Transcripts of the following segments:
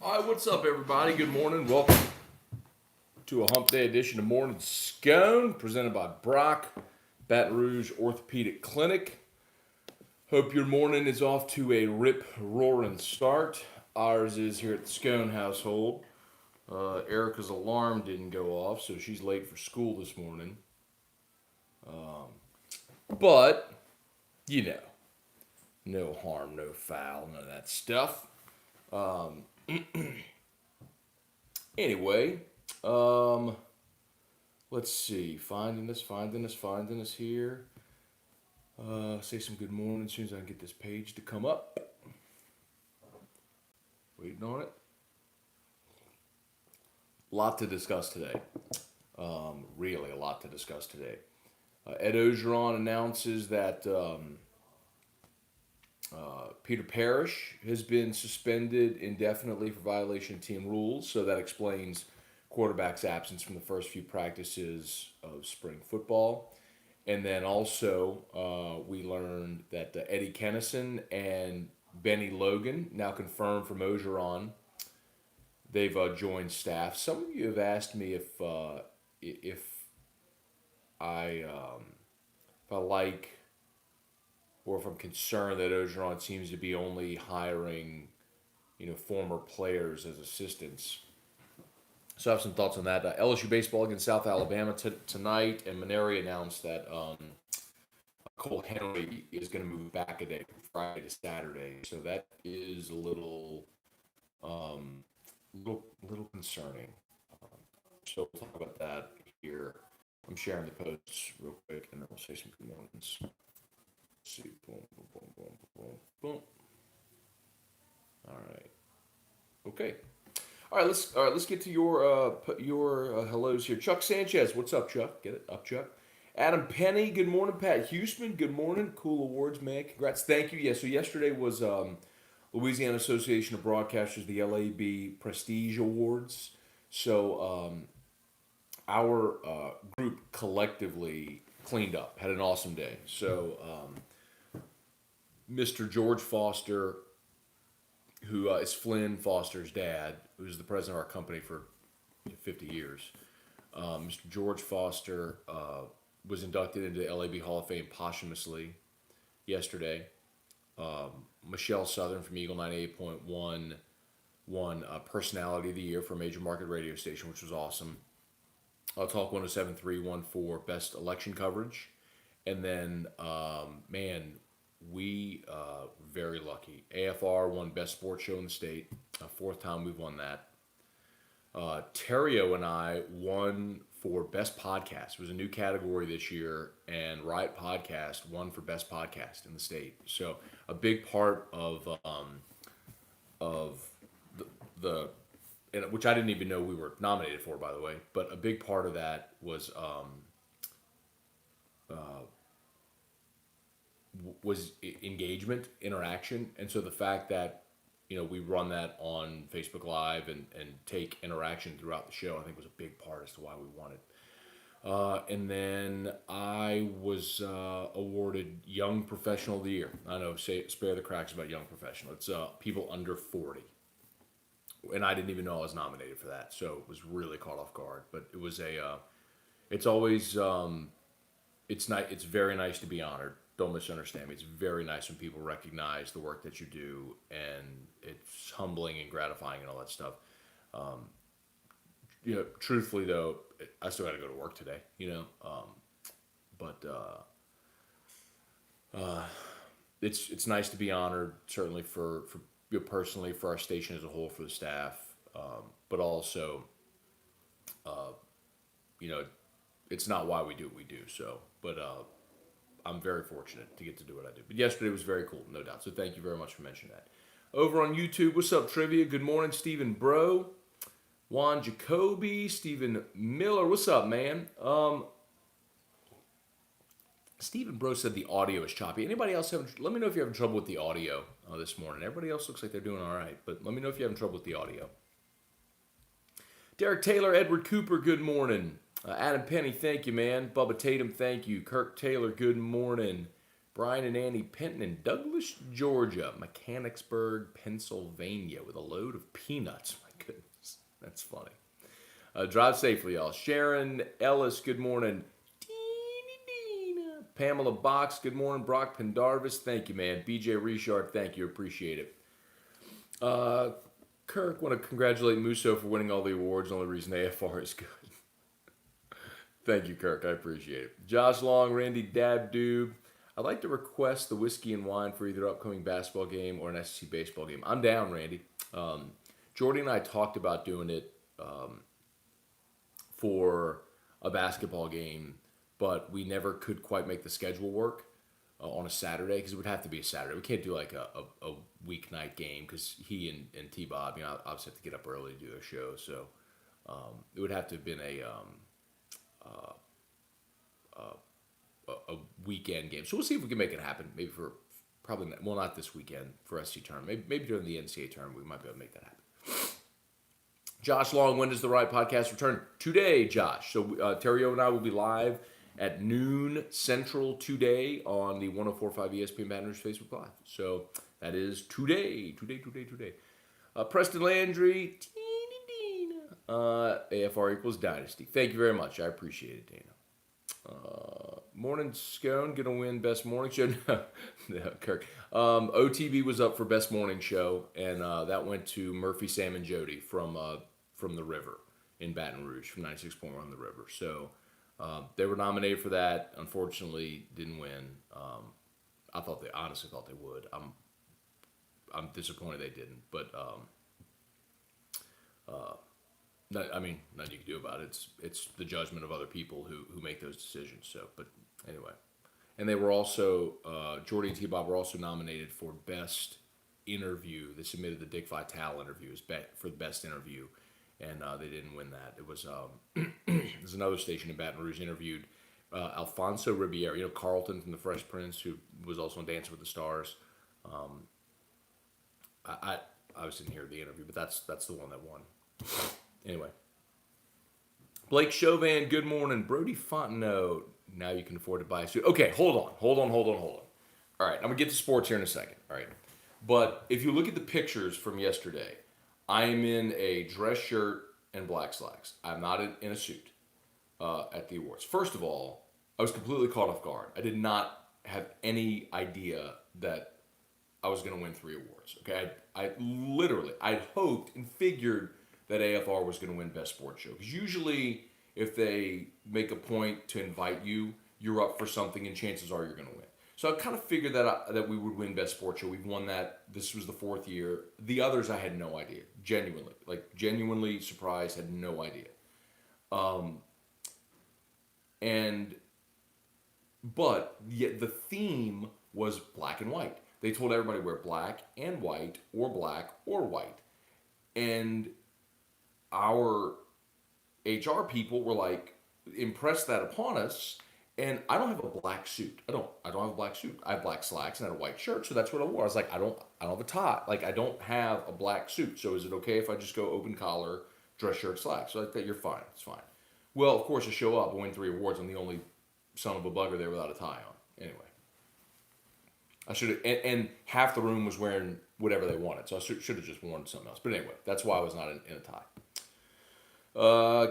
All right, what's up, everybody? Good morning. Welcome to a Hump Day edition of Morning Scone, presented by Brock, Baton Rouge Orthopedic Clinic. Hope your morning is off to a rip-roaring start. Ours is here at the Scone household. Erica's alarm didn't go off, so she's late for school this morning. But, you know, no harm, no foul, none of that stuff. Anyway, let's see. Finding us here. Say some good morning as soon as I can get this page to come up. Waiting on it. A lot to discuss today. Really a lot to discuss today. Ed Ogeron announces that Peter Parrish has been suspended indefinitely for violation of team rules, so that explains quarterback's absence from the first few practices of spring football. And then also, we learned that Eddie Kennison and Benny Logan, now confirmed from Ogeron, they've joined staff. Some of you have asked me if I like, or if I'm concerned that Ogeron seems to be only hiring, former players as assistants. So I have some thoughts on that. LSU baseball against South Alabama tonight, and Maneri announced that Cole Henry is going to move back a day from Friday to Saturday. So that is a little concerning. So we'll talk about that here. I'm sharing the posts real quick, and then we'll say some good mornings. Let's see, boom, boom, boom, boom, boom, boom. All right. Okay. All right. Let's get to your hellos here. Chuck Sanchez, what's up, Chuck? Get it up, Chuck. Adam Penny, good morning. Pat Huseman, good morning. Cool awards, man. Congrats. Thank you. Yeah. So yesterday was Louisiana Association of Broadcasters, the LAB Prestige Awards. So our group collectively cleaned up, had an awesome day. So Mr. George Foster, who is Flynn Foster's dad, who's the president of our company for 50 years. Mr. George Foster was inducted into the LAB Hall of Fame posthumously yesterday. Michelle Southern from Eagle 98.1 won Personality of the Year for a major market radio station, which was awesome. Talk 107.3 won for Best Election Coverage. And then, we very lucky. AFR won Best Sports Show in the state. Fourth time we've won that. Terrio and I won for Best Podcast. It was a new category this year, and Riot Podcast won for Best Podcast in the state. So a big part of the and which I didn't even know we were nominated for, by the way. But a big part of that was engagement, interaction, and so the fact that we run that on Facebook Live and take interaction throughout the show, I think was a big part as to why we won it. And then I was awarded Young Professional of the Year. I know, spare the cracks about Young Professional. It's people under 40. And I didn't even know I was nominated for that, so it was really caught off guard. But it was it's always, it's nice. It's very nice to be honored. Don't misunderstand me. It's very nice when people recognize the work that you do, and it's humbling and gratifying and all that stuff. Truthfully though, I still got to go to work today. But it's nice to be honored, certainly for personally, for our station as a whole, for the staff, but also, it's not why we do what we do. So, but I'm very fortunate to get to do what I do. But yesterday was very cool, no doubt. So thank you very much for mentioning that. Over on YouTube, what's up, Trivia? Good morning, Stephen Bro, Juan Jacoby, Stephen Miller. What's up, man? Stephen Bro said the audio is choppy. Anybody else let me know if you're having trouble with the audio this morning. Everybody else looks like they're doing all right, but let me know if you're having trouble with the audio. Derek Taylor, Edward Cooper, good morning. Adam Penny, thank you, man. Bubba Tatum, thank you. Kirk Taylor, good morning. Brian and Annie Penton in Douglas, Georgia. Mechanicsburg, Pennsylvania with a load of peanuts. My goodness, that's funny. Drive safely, y'all. Sharon Ellis, good morning. Pamela Box, good morning. Brock Pendarvis, thank you, man. BJ Richard, thank you. Appreciate it. Kirk, want to congratulate Musso for winning all the awards. The only reason AFR is good. Thank you, Kirk. I appreciate it. Josh Long, Randy Dabdoob. I'd like to request the whiskey and wine for either upcoming basketball game or an SEC baseball game. I'm down, Randy. Jordy and I talked about doing it for a basketball game, but we never could quite make the schedule work on a Saturday because it would have to be a Saturday. We can't do like a weeknight game because he and T-Bob, obviously have to get up early to do a show. So it would have to have been a weekend game. So we'll see if we can make it happen. Maybe for probably not this weekend for SC tournament. Maybe during the NCAA tournament we might be able to make that happen. Josh Long, when does the Riot Podcast return? Today, Josh. So Terry O and I will be live at noon Central today on the 104.5 ESPN Baton Rouge Facebook Live. So that is today. Preston Landry, AFR equals Dynasty. Thank you very much. I appreciate it, Dana. Morning Scone, gonna win best morning show. No, Kirk. OTB was up for best morning show, and that went to Murphy, Sam, and Jody from the River in Baton Rouge from 96.1 The River. So they were nominated for that. Unfortunately, didn't win. I honestly thought they would. I'm disappointed they didn't, but nothing you can do about it. It's the judgment of other people who make those decisions. So, but anyway, and they were also Jordy and T-Bob were also nominated for best interview. They submitted the Dick Vitale interview for the best interview, and they didn't win that. It was there's another station in Baton Rouge interviewed Alfonso Ribeiro, Carlton from the Fresh Prince, who was also on Dancing with the Stars. I obviously didn't hear the interview, but that's the one that won. Anyway, Blake Chauvin, good morning. Brody Fontenot, now you can afford to buy a suit. Okay, hold on. All right, I'm going to get to sports here in a second. All right, but if you look at the pictures from yesterday, I am in a dress shirt and black slacks. I'm not in a suit at the awards. First of all, I was completely caught off guard. I did not have any idea that I was going to win 3 awards. Okay, I hoped and figured that AFR was going to win Best Sports Show. Because usually, if they make a point to invite you, you're up for something, and chances are you're going to win. So I kind of figured that we would win Best Sports Show. We've won that. This was the 4th year. The others, I had no idea. Genuinely surprised. Had no idea. But yet the theme was black and white. They told everybody wear black and white, or black or white, and our HR people were like, impressed that upon us, and I don't have a black suit. I don't have a black suit. I have black slacks and I had a white shirt, so that's what I wore. I was like, I don't have a tie. I don't have a black suit. So is it okay if I just go open collar, dress shirt, slacks? So you're fine. It's fine. Well, of course, I show up, I win 3 awards. I'm the only son of a bugger there without a tie on. Anyway, I should have, and half the room was wearing whatever they wanted, so I should have just worn something else. But anyway, that's why I was not in a tie.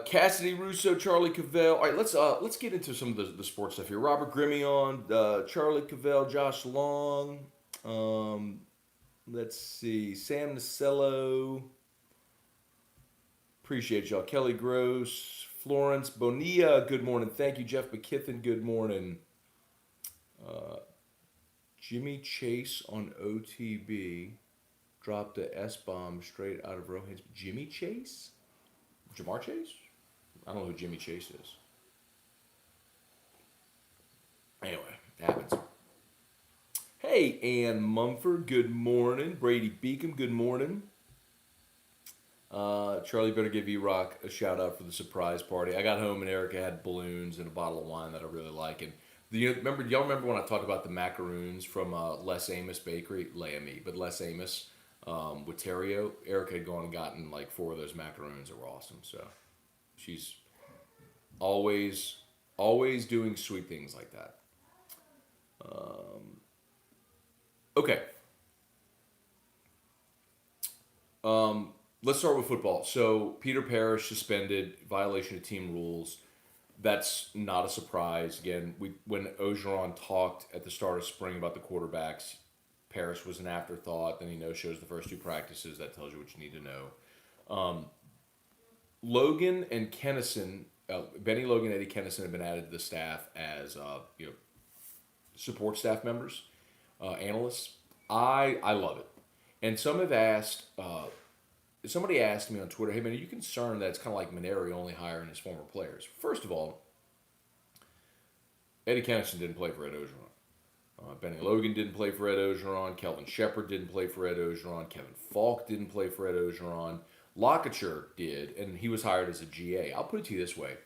Cassidy Russo, Charlie Cavell. All right, let's get into some of the sports stuff here. Robert Grimion, Charlie Cavell, Josh Long. Let's see, Sam Nacello. Appreciate y'all. Kelly Gross, Florence Bonilla. Good morning. Thank you, Jeff McKithen. Good morning. Jimmy Chase on OTB dropped a S-bomb straight out of Rohan's. Jimmy Chase? Jamar Chase? I don't know who Jimmy Chase is. Anyway, it happens. Hey, Ann Mumford, good morning. Brady Beacom, good morning. Charlie better give E-Rock a shout out for the surprise party. I got home and Erica had balloons and a bottle of wine that I really like. And y'all remember when I talked about the macaroons from Les Amos Bakery? Les Amos. With Terrio, Erica had gone and gotten like 4 of those macaroons that were awesome. So she's always doing sweet things like that. Okay. Let's start with football. So Peter Parrish suspended, violation of team rules. That's not a surprise. Again, when Ogeron talked at the start of spring about the quarterbacks, Parrish was an afterthought. Then he no-shows the first two practices. That tells you what you need to know. Logan and Kennison, Benny Logan and Eddie Kennison have been added to the staff as support staff members, analysts. I love it. And some have asked, somebody asked me on Twitter, hey man, are you concerned that it's kind of like Maneri only hiring his former players? First of all, Eddie Kennison didn't play for Ed Ogeron. Benny Logan didn't play for Ed Ogeron. Kelvin Shepard didn't play for Ed Ogeron. Kevin Falk didn't play for Ed Ogeron. Lockature did, and he was hired as a GA. I'll put it to you this way.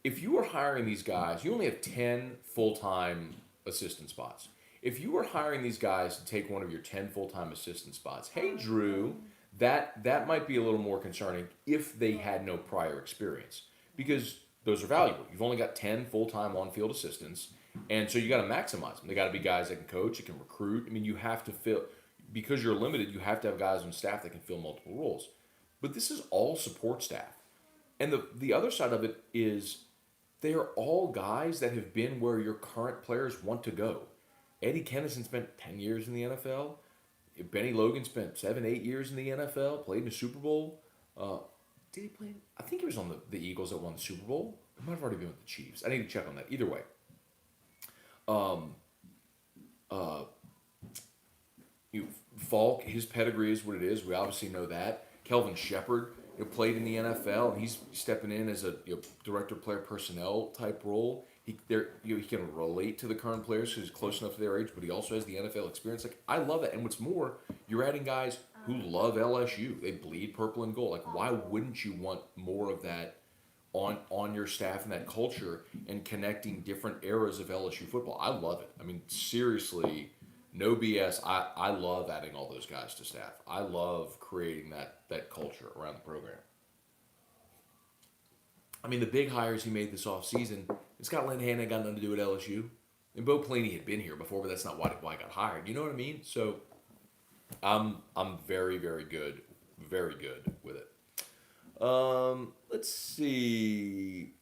If you were hiring these guys, you only have 10 full-time assistant spots. If you were hiring these guys to take one of your 10 full-time assistant spots, hey, Drew, that might be a little more concerning if they had no prior experience, because those are valuable. You've only got 10 full-time on-field assistants, and so you got to maximize them. They got to be guys that can coach, that can recruit. I mean, you have to fill, because you're limited, you have to have guys on staff that can fill multiple roles. But this is all support staff. And the other side of it is they are all guys that have been where your current players want to go. Eddie Kennison spent 10 years in the NFL. Benny Logan spent 7, 8 years in the NFL, played in the Super Bowl. Did he play? I think he was on the Eagles that won the Super Bowl. He might have already been with the Chiefs. I need to check on that. Either way. Falk, his pedigree is what it is. We obviously know that. Kelvin Shepard played in the NFL, and he's stepping in as a director of player personnel type role. He can relate to the current players because he's close enough to their age, but he also has the NFL experience. Like, I love that. And what's more, you're adding guys who love LSU. They bleed purple and gold. Like, why wouldn't you want more of that on your staff and that culture and connecting different eras of LSU football? I love it. I mean, seriously, no BS. I love adding all those guys to staff. I love creating that culture around the program. I mean, the big hires he made this offseason, Scott Linehan had got nothing to do with LSU. And Bo Pelini had been here before, but that's not why I got hired. You know what I mean? So I'm very, very good with it. Let's see.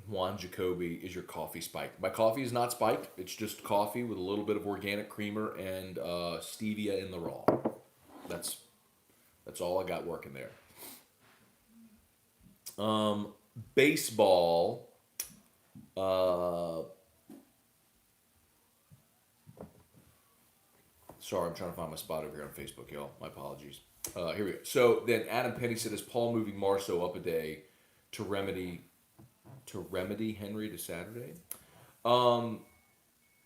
Juan Jacoby, is your coffee spiked? My coffee is not spiked. It's just coffee with a little bit of organic creamer and stevia in the raw. That's all I got working there. Baseball. Sorry, I'm trying to find my spot over here on Facebook, y'all. My apologies. Here we go. So then Adam Penny said, is Paul moving Marceau up a day to remedy Henry to Saturday? I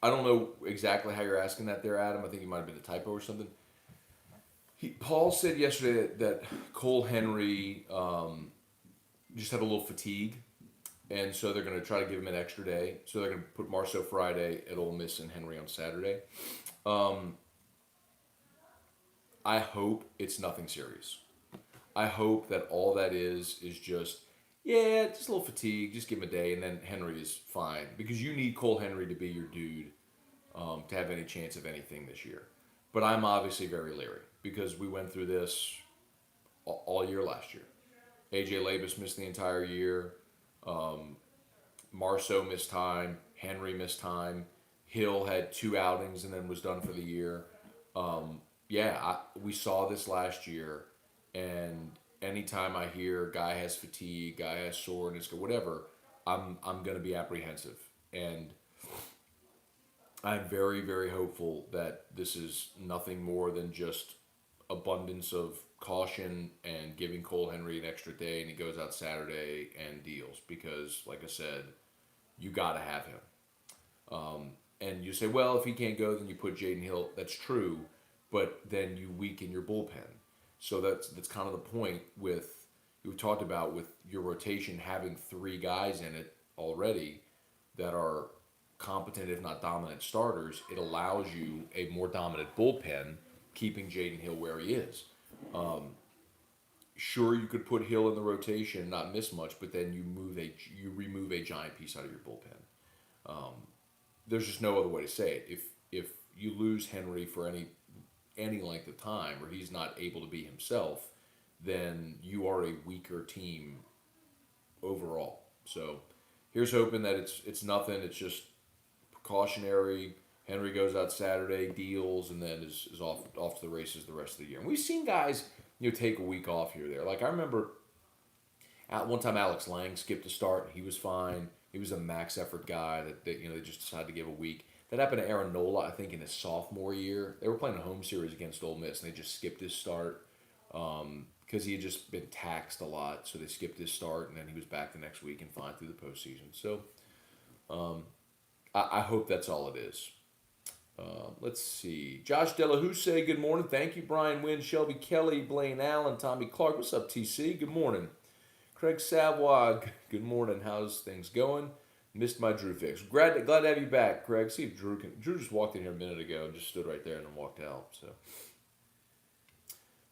don't know exactly how you're asking that there, Adam. I think it might have been a typo or something. Paul said yesterday that Cole Henry just had a little fatigue, and so they're going to try to give him an extra day. So they're going to put Marceau Friday at Ole Miss and Henry on Saturday. I hope it's nothing serious. I hope that all that is just a little fatigue. Just give him a day, and then Henry is fine. Because you need Cole Henry to be your dude to have any chance of anything this year. But I'm obviously very leery because we went through this all year last year. A.J. Labus missed the entire year. Marceau missed time. Henry missed time. Hill had 2 outings and then was done for the year. We saw this last year, and anytime I hear guy has fatigue, guy has soreness, whatever, I'm going to be apprehensive. And I'm very, very hopeful that this is nothing more than just abundance of caution and giving Cole Henry an extra day, and he goes out Saturday and deals. Because, like I said, you got to have him. And you say, well, if he can't go, then you put Jaden Hill. That's true, but then you weaken your bullpen. So that's kind of the point with you talked about with your rotation having 3 guys in it already that are competent, if not dominant starters. It allows you a more dominant bullpen, keeping Jaden Hill where he is. Sure, you could put Hill in the rotation, not miss much, but then you remove a giant piece out of your bullpen. there's just no other way to say it. If you lose Henry for any length of time, or he's not able to be himself, then you are a weaker team overall. So here's hoping that it's nothing. It's just precautionary. Henry goes out Saturday, deals, and then is off to the races the rest of the year. And we've seen guys take a week off here or there. Like I remember at one time Alex Lang skipped a start and he was fine. He was a max effort guy that they just decided to give a week. That happened to Aaron Nola, I think, in his sophomore year. They were playing a home series against Ole Miss, and they just skipped his start because he had just been taxed a lot. So they skipped his start, and then he was back the next week and fine through the postseason. So I hope that's all it is. Let's see. Josh Delahousse, good morning. Thank you. Brian Wynn, Shelby Kelly, Blaine Allen, Tommy Clark. What's up, TC? Good morning. Craig Savoy, good morning. How's things going? Missed my Drew fix. Glad to have you back, Craig. See if Drew just walked in here a minute ago and just stood right there and then walked out. So,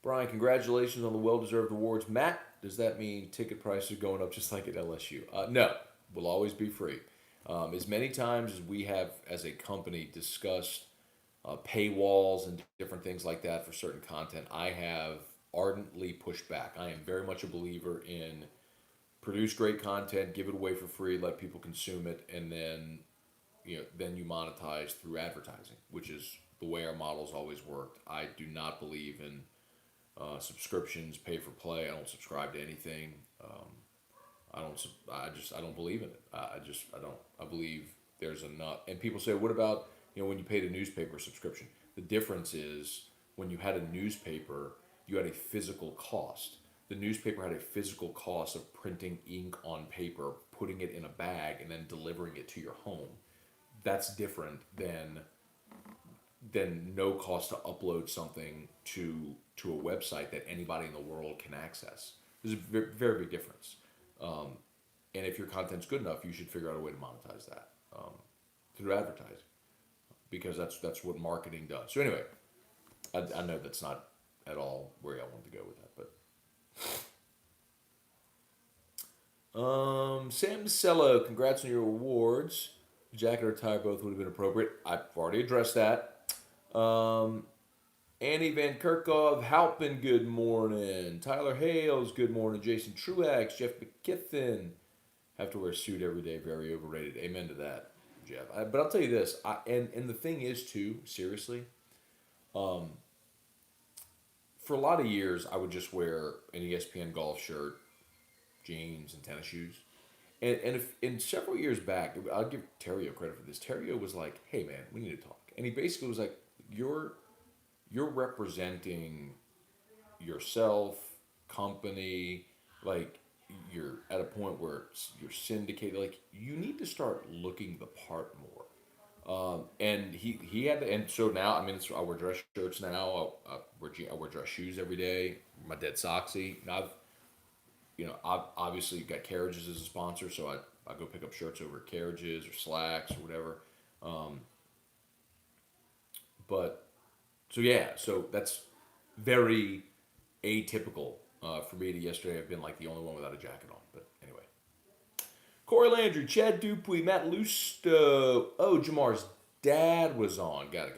Brian, congratulations on the well-deserved awards. Matt, does that mean ticket prices are going up just like at LSU? No, will always be free. As many times as we have as a company discussed paywalls and different things like that for certain content, I have ardently pushed back. I am very much a believer in produce great content, give it away for free, let people consume it, and then you monetize through advertising, which is the way our model's always worked. I do not believe in subscriptions, pay for play. I don't subscribe to anything. I don't believe in it. I don't. I believe there's enough. And people say, what about when you paid a newspaper subscription? The difference is when you had a newspaper, you had a physical cost. The newspaper had a physical cost of printing ink on paper, putting it in a bag, and then delivering it to your home. That's different than no cost to upload something to a website that anybody in the world can access. There's a very, very big difference. And if your content's good enough, you should figure out a way to monetize that through advertising, because that's what marketing does. So anyway, I know that's not at all where I wanted to go with that, but. Sam DeCello, congrats on your awards. Jacket or tie both would have been appropriate. I've already addressed that. Annie Van Kerkhove, Halpin, good morning. Tyler Hales, good morning. Jason Truax, Jeff McKiffin. Have to wear a suit every day, very overrated. Amen to that, Jeff. But I'll tell you this, and the thing is too, seriously, for a lot of years, I would just wear an ESPN golf shirt, jeans, and tennis shoes. And if in several years back, I'll give Terrio credit for this. Terrio was like, "Hey man, we need to talk," and he basically was like, "You're representing yourself, company, like you're at a point where you're syndicated. Like you need to start looking the part more." And he had to, and so now I mean I wear dress shirts now. I wear dress shoes every day. My dead socksy. Now I've obviously got Carriages as a sponsor, so I go pick up shirts over at Carriages or Slacks or whatever. But so yeah, so that's very atypical for me to yesterday have been like the only one without a jacket on. But anyway. Corey Landry, Chad Dupuy, Matt Lusto. Oh, Jamar's dad was on. Got it.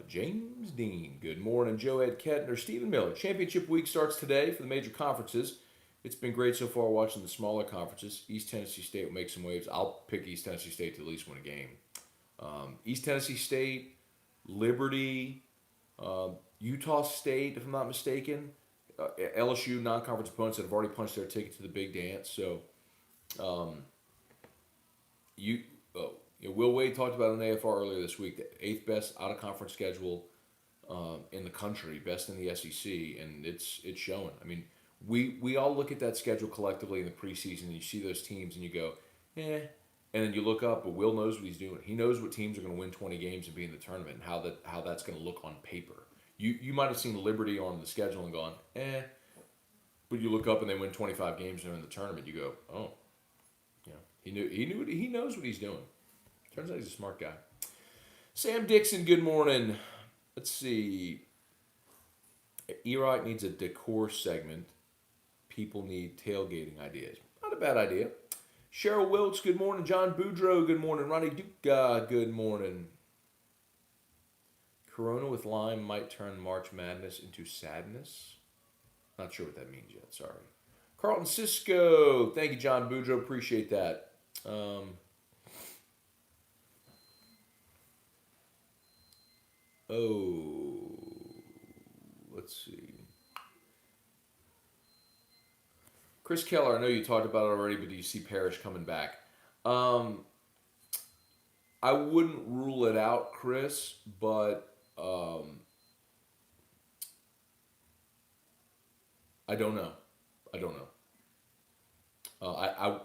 James Dean, good morning. Joe Ed Kettner, Stephen Miller. Championship week starts today for the major conferences. It's been great so far watching the smaller conferences. East Tennessee State will make some waves. I'll pick East Tennessee State to at least win a game. East Tennessee State, Liberty, Utah State, if I'm not mistaken. LSU non-conference opponents that have already punched their ticket to the big dance. So, Will Wade talked about on AFR earlier this week, the 8th best out-of-conference schedule in the country, best in the SEC, and it's showing. I mean, we all look at that schedule collectively in the preseason, and you see those teams, and you go, eh. And then you look up, but Will knows what he's doing. He knows what teams are going to win 20 games and be in the tournament, and how that's going to look on paper. You might have seen Liberty on the schedule and gone, eh. But you look up and they win 25 games and they're in the tournament. You go, oh, he knows what he's doing. Turns out he's a smart guy. Sam Dixon, good morning. Let's see. E-Rock needs a decor segment. People need tailgating ideas. Not a bad idea. Cheryl Wilkes, good morning. John Boudreau, good morning. Ronnie Duca, good morning. Corona with lime might turn March Madness into sadness. Not sure what that means yet. Sorry. Carlton Cisco, thank you, John Boudreau. Appreciate that. Oh, let's see. Chris Keller, I know you talked about it already, but do you see Parrish coming back? Um, I wouldn't rule it out, Chris, but I don't know. I don't know. I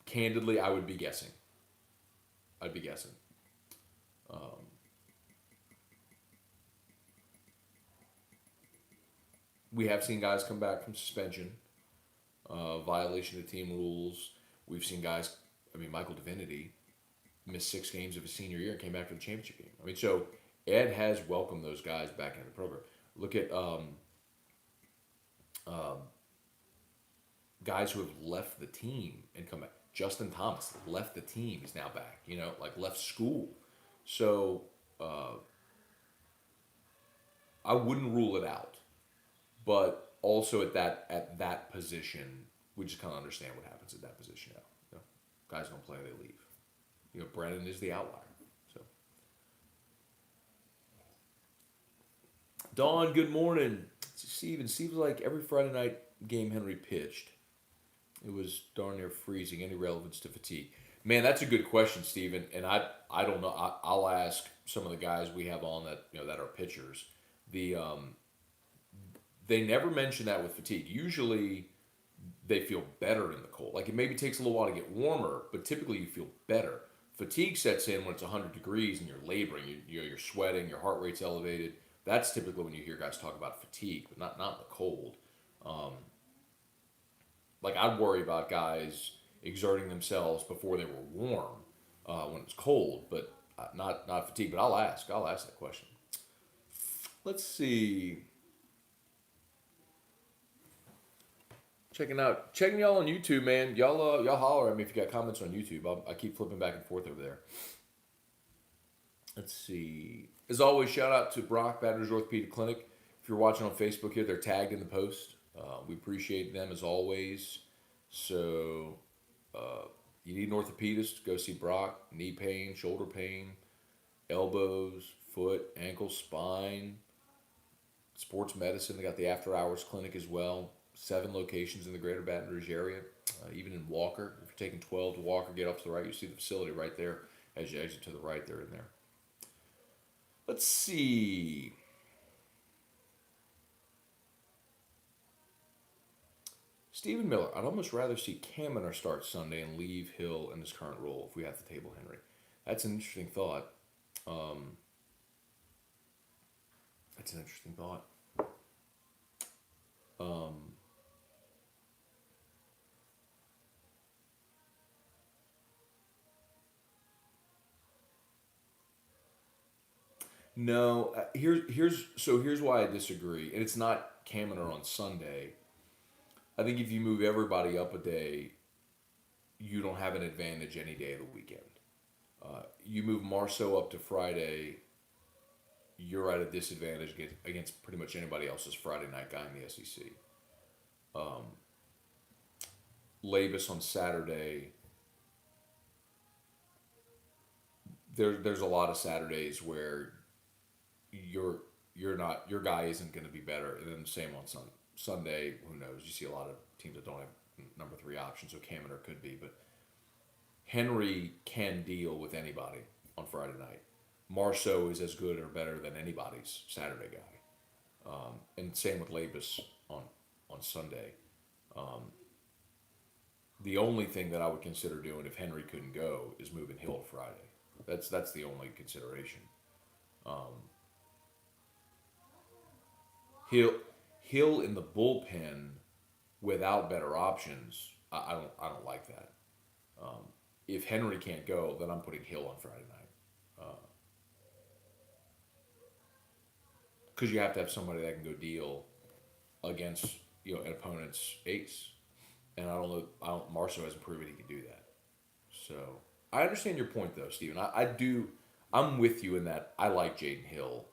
candidly, I would be guessing. I'd be guessing. Um, we have seen guys come back from suspension, violation of team rules. We've seen guys. I mean, Michael Divinity missed 6 games of his senior year and came back for the championship game. I mean, so Ed has welcomed those guys back into the program. Look at um, guys who have left the team and come back. Justin Thomas left the team; he's now back. Like left school. So I wouldn't rule it out, but also at that position, we just kind of understand what happens at that position now. Guys don't play; they leave. Brennan is the outlier. So, Dawn, good morning. Steven, seems like every Friday night game Henry pitched, it was darn near freezing. Any relevance to fatigue? Man, that's a good question, Steven. And I don't know. I'll ask some of the guys we have on that are pitchers. The They never mention that with fatigue. Usually, they feel better in the cold. Like it maybe takes a little while to get warmer, but typically you feel better. Fatigue sets in when it's 100 degrees and you're laboring. You're sweating. Your heart rate's elevated. That's typically when you hear guys talk about fatigue, but not the cold. Um, like I'd worry about guys exerting themselves before they were warm when it's cold, but not fatigue. But I'll ask. I'll ask that question. Let's see. Checking y'all on YouTube, man. Y'all holler at me if you got comments on YouTube. I keep flipping back and forth over there. Let's see. As always, shout out to Brock Batters Orthopedic Clinic. If you're watching on Facebook here, they're tagged in the post. We appreciate them as always. So, you need an orthopedist, go see Brock. Knee pain, shoulder pain, elbows, foot, ankle, spine, sports medicine. They got the after hours clinic as well. 7 locations in the greater Baton Rouge area, even in Walker. If you're taking 12 to Walker, get up to the right. You see the facility right there. As you exit to the right, they're in there. Let's see. Stephen Miller, I'd almost rather see Kaminer start Sunday and leave Hill in his current role if we have to table Henry. That's an interesting thought. Um, that's an interesting thought. Um, no, here's why I disagree, and it's not Kaminer on Sunday. I think if you move everybody up a day, you don't have an advantage any day of the weekend. You move Marceau up to Friday, you're at a disadvantage against pretty much anybody else's Friday night guy in the SEC. Um, Labus on Saturday. There's a lot of Saturdays where you're not your guy isn't going to be better, and then same on Sunday. Who knows? You see a lot of teams that don't have number 3 options, so Kaminer could be, but Henry can deal with anybody on Friday night. Marceau is as good or better than anybody's Saturday guy, and same with Labus on Sunday. Um, the only thing that I would consider doing if Henry couldn't go is moving Hill to Friday. That's the only consideration. Um, Hill Hill in the bullpen without better options. I don't like that. Um, if Henry can't go, then I'm putting Hill on Friday night because you have to have somebody that can go deal against an opponent's ace. And I don't know. Marceau hasn't proven he can do that. So I understand your point, though, Steven. I do. I'm with you in that I like Jaden Hill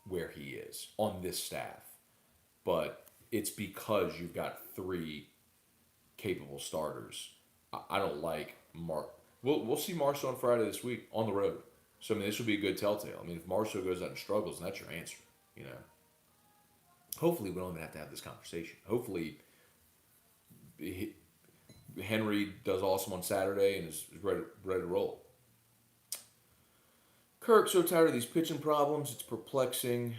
where he is on this staff, but it's because you've got three capable starters. I don't like Mark. We'll see Marshall on Friday this week on the road. So I mean, this will be a good telltale. I mean, if Marshall goes out and struggles, and that's your answer, you know. Hopefully, we don't even have to have this conversation. Hopefully, Henry does awesome on Saturday and is ready to roll. Kirk, so tired of these pitching problems. It's perplexing.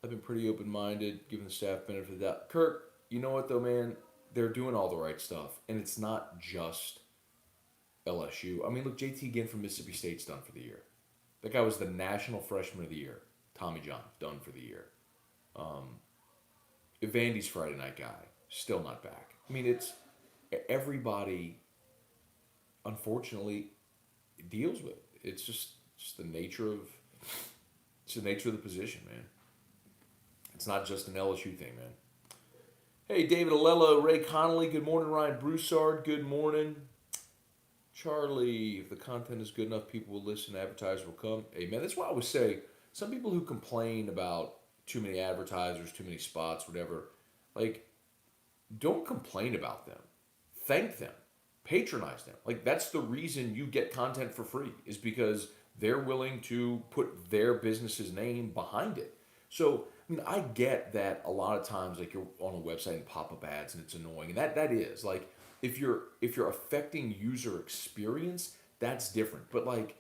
I've been pretty open minded, giving the staff benefit of the doubt. Kirk, you know what though, man? They're doing all the right stuff, and it's not just LSU. I mean, look, JT again from Mississippi State's done for the year. That guy was the National Freshman of the Year. Tommy John, done for the year. Vandy's Friday night guy, still not back. I mean, it's everybody, unfortunately, deals with it. It's just the nature of the position, man. It's not just an LSU thing, man. Hey, David Alello, Ray Connolly, good morning. Ryan Broussard, good morning. Charlie, if the content is good enough, people will listen, advertisers will come. Hey, man, that's why I always say, some people who complain about too many advertisers, too many spots, whatever, like, don't complain about them. Thank them. Patronize them. Like, that's the reason you get content for free, is because they're willing to put their business's name behind it. So, I mean, I get that a lot of times, like, you're on a website and pop-up ads and it's annoying. And that is, like, if you're affecting user experience, that's different. But, like,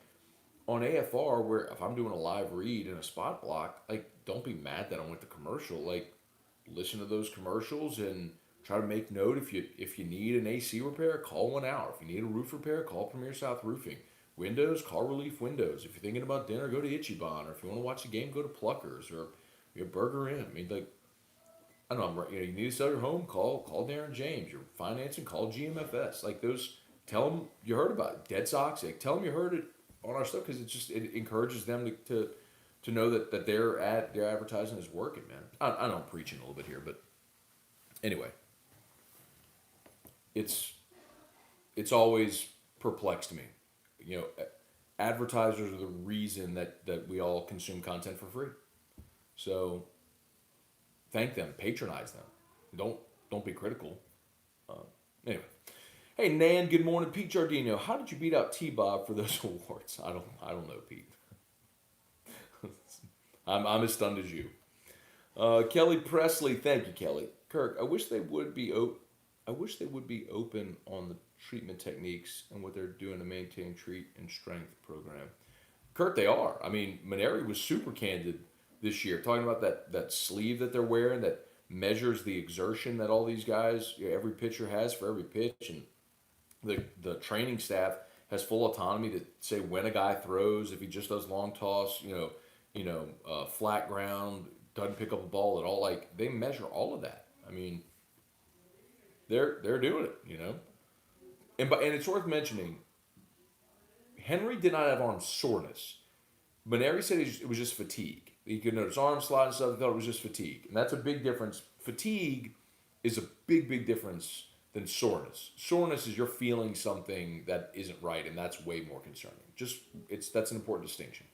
on AFR, where if I'm doing a live read in a spot block, like, don't be mad that I went to commercial. Like, listen to those commercials and try to make note. If you need an AC repair, call 1 hour. If you need a roof repair, call Premier South Roofing. Windows, call Relief Windows. If you're thinking about dinner, go to Ichiban. Or if you want to watch the game, go to Pluckers or Burger Inn. I mean, like, I don't know. You need to sell your home, call Darren James. You're financing, call GMFS. Like, those, tell them you heard about it. Dead Sox, like, tell them you heard it on our stuff, because it encourages them to know that their advertising is working, man. I know I'm preaching a little bit here, but anyway, it's always perplexed me. You know, advertisers are the reason that we all consume content for free. So thank them, patronize them. Don't be critical. Anyway, hey Nan, good morning. Pete Giardino, how did you beat out T-Bob for those awards? I don't know, Pete. I'm as stunned as you. Kelly Presley, thank you, Kelly. Kirk, I wish they would be open on the treatment techniques and what they're doing to maintain treat and strength program. Kirk, they are. I mean, Maneri was super candid this year, talking about that sleeve that they're wearing that measures the exertion that all these guys, every pitcher has for every pitch, and the training staff has full autonomy to say when a guy throws, if he just does long toss, flat ground, doesn't pick up a ball at all. Like, they measure all of that. I mean, they're doing it, and it's worth mentioning, Henry did not have arm soreness. Maneri said it was just fatigue. He could notice arm slide and stuff. He thought it was just fatigue, and that's a big difference. Fatigue is a big difference than soreness. Soreness is you're feeling something that isn't right, and that's way more concerning. That's an important distinction.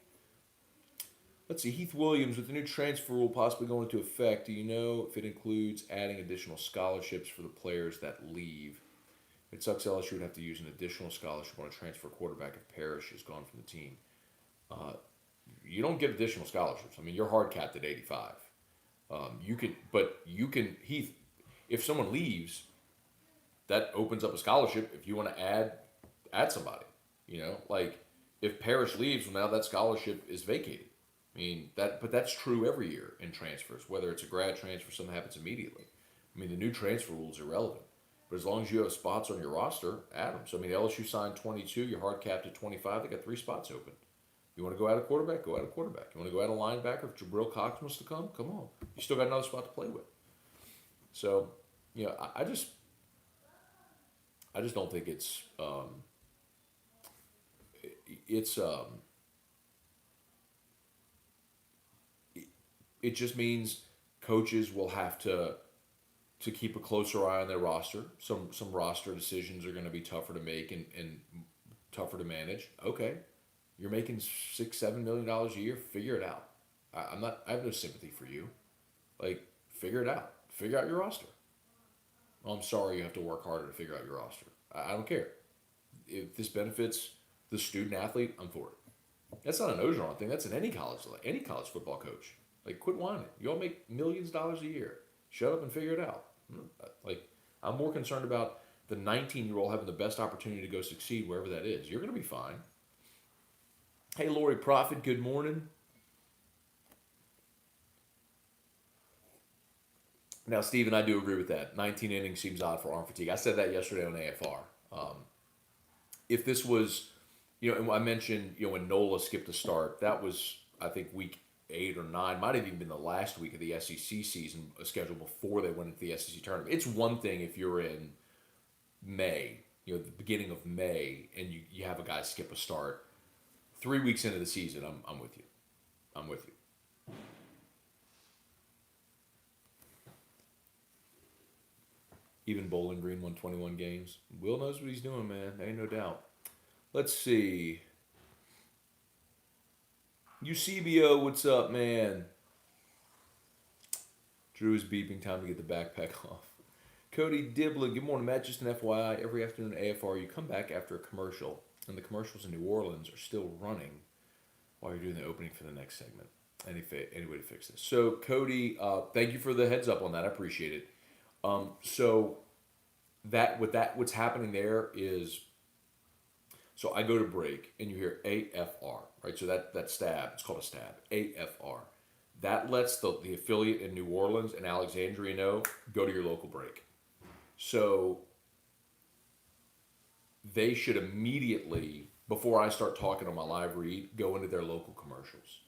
Let's see, Heath Williams, with the new transfer rule possibly going into effect, do you know if it includes adding additional scholarships for the players that leave? It sucks LSU would have to use an additional scholarship on a transfer quarterback if Parrish is gone from the team. You don't get additional scholarships. I mean, you're hard capped at 85. You can, Heath, if someone leaves, that opens up a scholarship if you want to add somebody. Like, if Parrish leaves, well, now that scholarship is vacated. I mean, but that's true every year in transfers, whether it's a grad transfer, something happens immediately. I mean, the new transfer rule is irrelevant. But as long as you have spots on your roster, add them. So, I mean, LSU signed 22, you're hard capped at 25, they got 3 spots open. You want to go out of quarterback? Go out of quarterback. You want to go out of linebacker? If Jabril Cox wants to come on. You still got another spot to play with. So, I just don't think it just means coaches will have to to keep a closer eye on their roster. Some roster decisions are going to be tougher to make and tougher to manage. Okay, you're making $6-7 million a year. Figure it out. I'm not. I have no sympathy for you. Like, figure it out. Figure out your roster. Well, I'm sorry you have to work harder to figure out your roster. I don't care. If this benefits the student athlete, I'm for it. That's not an Ogeron thing. That's in any college football coach. Like, quit whining. You all make millions of dollars a year. Shut up and figure it out. Like, I'm more concerned about the 19-year-old having the best opportunity to go succeed wherever that is. You're going to be fine. Hey, Lori Prophet, good morning. Now, Steven, I do agree with that. 19 innings seems odd for arm fatigue. I said that yesterday on AFR. If this was, and I mentioned, when Nola skipped a start, that was, I think, week 8 or 9, might have even been the last week of the SEC season, scheduled before they went into the SEC tournament. It's one thing if you're in May, the beginning of May, and you have a guy skip a start. 3 weeks into the season, I'm with you. I'm with you. Even Bowling Green won 21 games. Will knows what he's doing, man. Ain't no doubt. Let's see. UCBO, what's up, man? Drew is beeping. Time to get the backpack off. Cody Diblin, good morning, Matt. Just an FYI, every afternoon at AFR, you come back after a commercial, and the commercials in New Orleans are still running while you're doing the opening for the next segment. Any way to fix this? So, Cody, thank you for the heads up on that. I appreciate it. So what's happening there is, so I go to break and you hear AFR, right? So that stab, it's called a stab, AFR. That lets the affiliate in New Orleans and Alexandria know, go to your local break. So they should immediately, before I start talking on my live read, go into their local commercials.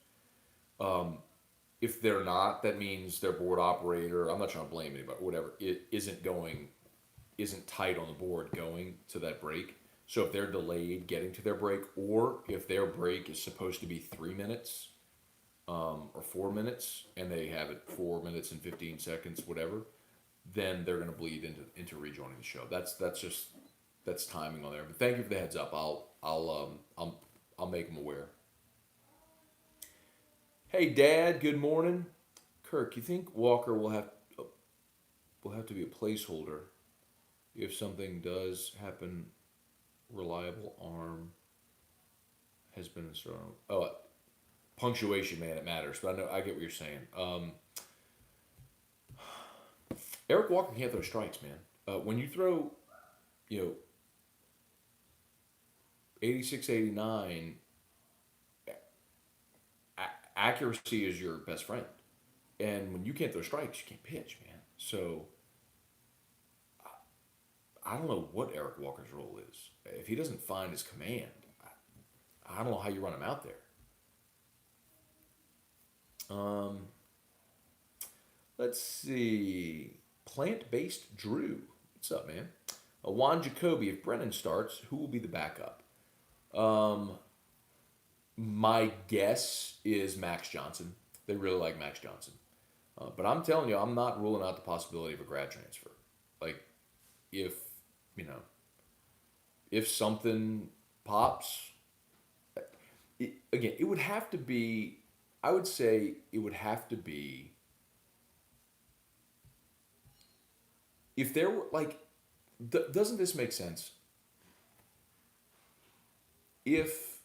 If they're not, that means their board operator, I'm not trying to blame anybody, whatever, it isn't tight on the board going to that break. So if they're delayed getting to their break, or if their break is supposed to be 3 minutes or 4 minutes, and they have it 4 minutes and 15 seconds, whatever, then they're going to bleed into rejoining the show. That's timing on there. But thank you for the heads up. I'll make them aware. Hey, Dad. Good morning. Kirk, you think Walker will have to be a placeholder if something does happen? Reliable arm has been installed. Oh, punctuation, man, it matters. But I get what you're saying. Eric Walker can't throw strikes, man. When you throw, 86, 89. Accuracy is your best friend. And when you can't throw strikes, you can't pitch, man. So, I don't know what Eric Walker's role is. If he doesn't find his command, I don't know how you run him out there. Let's see. Plant-based Drew. What's up, man? Juan Jacoby, if Brennan starts, who will be the backup? My guess is Max Johnson. They really like Max Johnson. But I'm telling you, I'm not ruling out the possibility of a grad transfer. Like, if something pops, it would have to be, I would say it would have to be, if there were, like, doesn't this make sense? If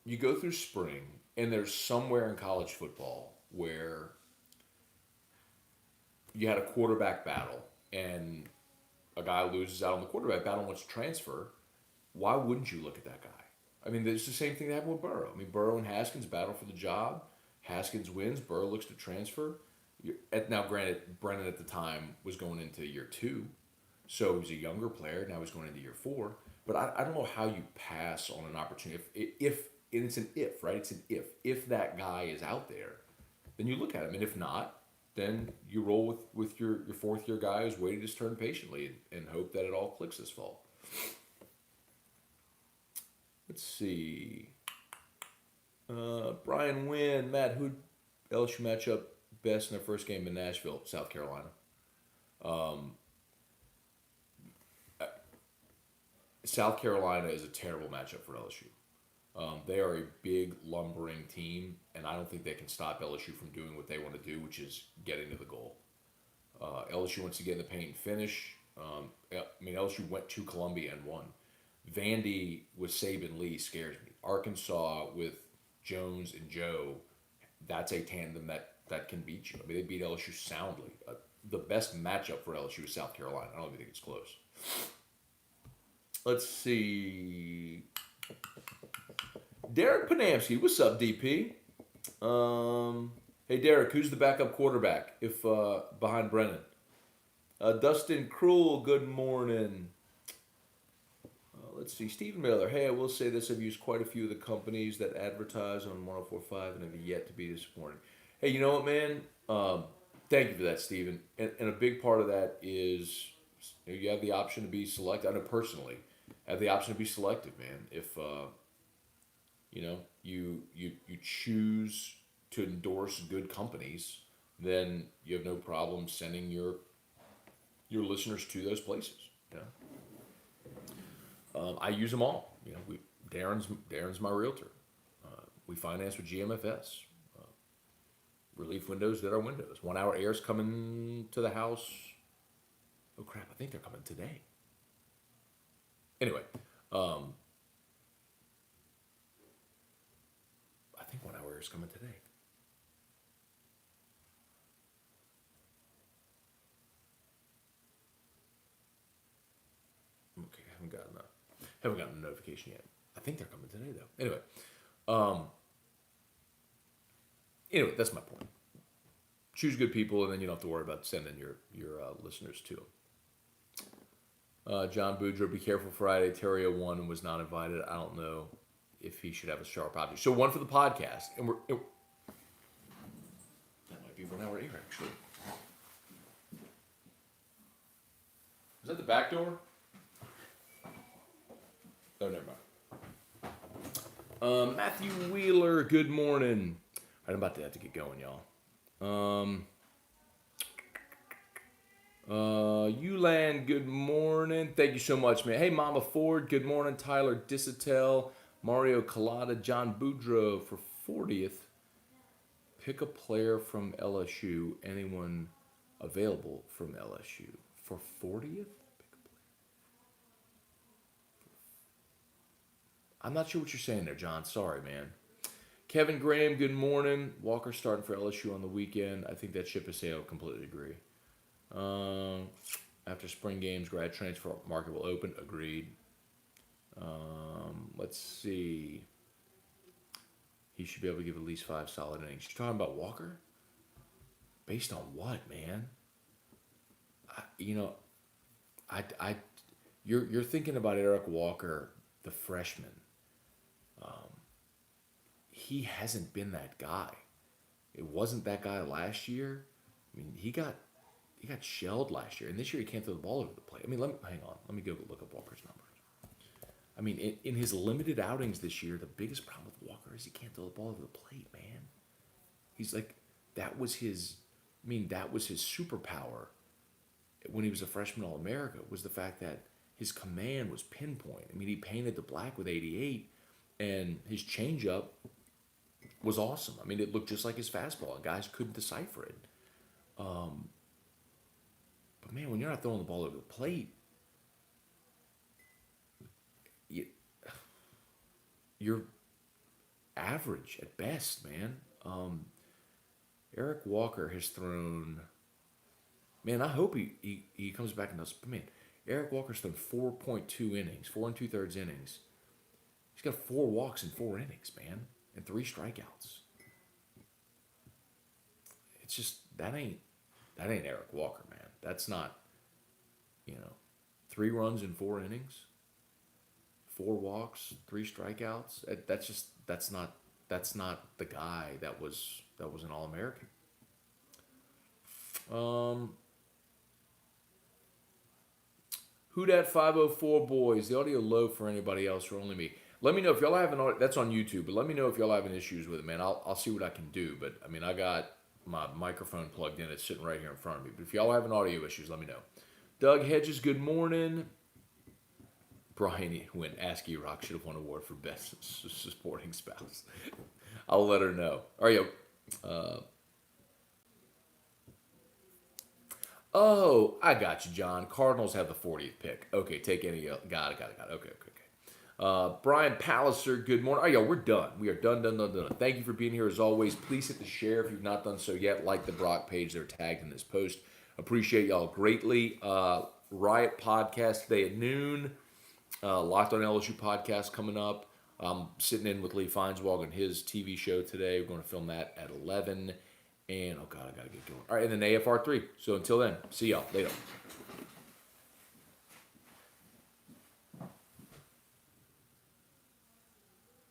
you go through spring and there's somewhere in college football where you had a quarterback battle and a guy loses out on the quarterback battle and wants to transfer, why wouldn't you look at that guy? I mean, it's the same thing that happened with Burrow. I mean, Burrow and Haskins battle for the job. Haskins wins. Burrow looks to transfer. Now, granted, Brennan at the time was going into year 2, so he was a younger player. Now he's going into year 4. But I don't know how you pass on an opportunity. If and it's an if, right? It's an if. If that guy is out there, then you look at him. And if not, then you roll with your fourth-year guy who's waiting his turn patiently and hope that it all clicks this fall. Let's see. Brian Wynn, Matt, who'd LSU match up best in their first game in Nashville, South Carolina? South Carolina is a terrible matchup for LSU. They are a big, lumbering team, and I don't think they can stop LSU from doing what they want to do, which is getting to the goal. LSU wants to get in the paint and finish. LSU went to Columbia and won. Vandy with Saban Lee scares me. Arkansas with Jones and Joe, that's a tandem that can beat you. I mean, they beat LSU soundly. The best matchup for LSU is South Carolina. I don't even think it's close. Let's see. Derek Panamsky, what's up, DP? Hey, Derek, who's the backup quarterback if behind Brennan? Dustin Cruel, good morning. Let's see. Stephen Miller, hey, I will say this. I've used quite a few of the companies that advertise on 104.5 and have yet to be disappointed. Hey, you know what, man? Thank you for that, Stephen. And a big part of that is you have the option to be selective. I know personally, I have the option to be selective, man. If you choose to endorse good companies, then you have no problem sending your listeners to those places. I use them all. Darren's my realtor. We finance with GMFS. Relief Windows did our windows. 1 Hour Air's coming to the house. Oh crap! I think they're coming today. Anyway, I think 1 Hour Air's coming today. Okay, I haven't gotten a notification yet. I think they're coming today though. Anyway, that's my point. Choose good people, and then you don't have to worry about sending your listeners to them. John Boudreaux, be careful Friday. Terrio won and was not invited. I don't know if he should have a sharp object. So one for the podcast, and that might be 1 Hour Air actually. Is that the back door? Oh, never mind. Matthew Wheeler, good morning. All right, I'm about to have to get going, y'all. Uland, good morning. Thank you so much, man. Hey, Mama Ford, good morning. Tyler Disatel, Mario Collada, John Boudreaux for 40th. Pick a player from LSU. Anyone available from LSU for 40th? I'm not sure what you're saying there, John. Sorry, man. Kevin Graham, good morning. Walker starting for LSU on the weekend. I think that ship has sailed. Completely agree. After spring games, grad transfer market will open. Agreed. Let's see. He should be able to give at least 5 solid innings. You're talking about Walker? Based on what, man? You're thinking about Eric Walker, the freshman. He hasn't been that guy. It wasn't that guy last year. I mean, he got shelled last year, and this year he can't throw the ball over the plate. I mean, hang on. Let me go look up Walker's numbers. I mean, in his limited outings this year, the biggest problem with Walker is he can't throw the ball over the plate, man. He's like, that was his superpower when he was a freshman All-America, was the fact that his command was pinpoint. I mean, he painted the black with 88, and his changeup was awesome. I mean, it looked just like his fastball, and guys couldn't decipher it. But man, when you're not throwing the ball over the plate, you're average at best, man. Eric Walker has thrown. Man, I hope he comes back and does. But man, Eric Walker's thrown 4.2 innings, 4 2/3 innings. He's got 4 walks in 4 innings, man, and 3 strikeouts. It's just that ain't Eric Walker, man. That's not, 3 runs in 4 innings, 4 walks, 3 strikeouts. That's not the guy that was an All-American. Who dat 504 boys? The audio low for anybody else or only me? Let me know if y'all have that's on YouTube, but let me know if y'all having issues with it, man. I'll see what I can do. But I mean, I got my microphone plugged in. It's sitting right here in front of me. But if y'all having audio issues, let me know. Doug Hedges, good morning. Brian when Asky Rock should have won an award for best supporting spouse. I'll let her know. All right, yo. Oh, I got you, John. Cardinals have the 40th pick. Okay, take any. Got it. Okay. Brian Palliser, good morning. Oh, yeah, we're done. We are done. Thank you for being here as always. Please hit the share if you've not done so yet. Like the Brock page. They're tagged in this post. Appreciate y'all greatly. Riot podcast today at noon. Locked on LSU podcast coming up. I'm sitting in with Lee Feinswald on his TV show today. We're going to film that at 11. And, oh, God, I got to get going. All right, and then AFR3. So until then, see y'all later.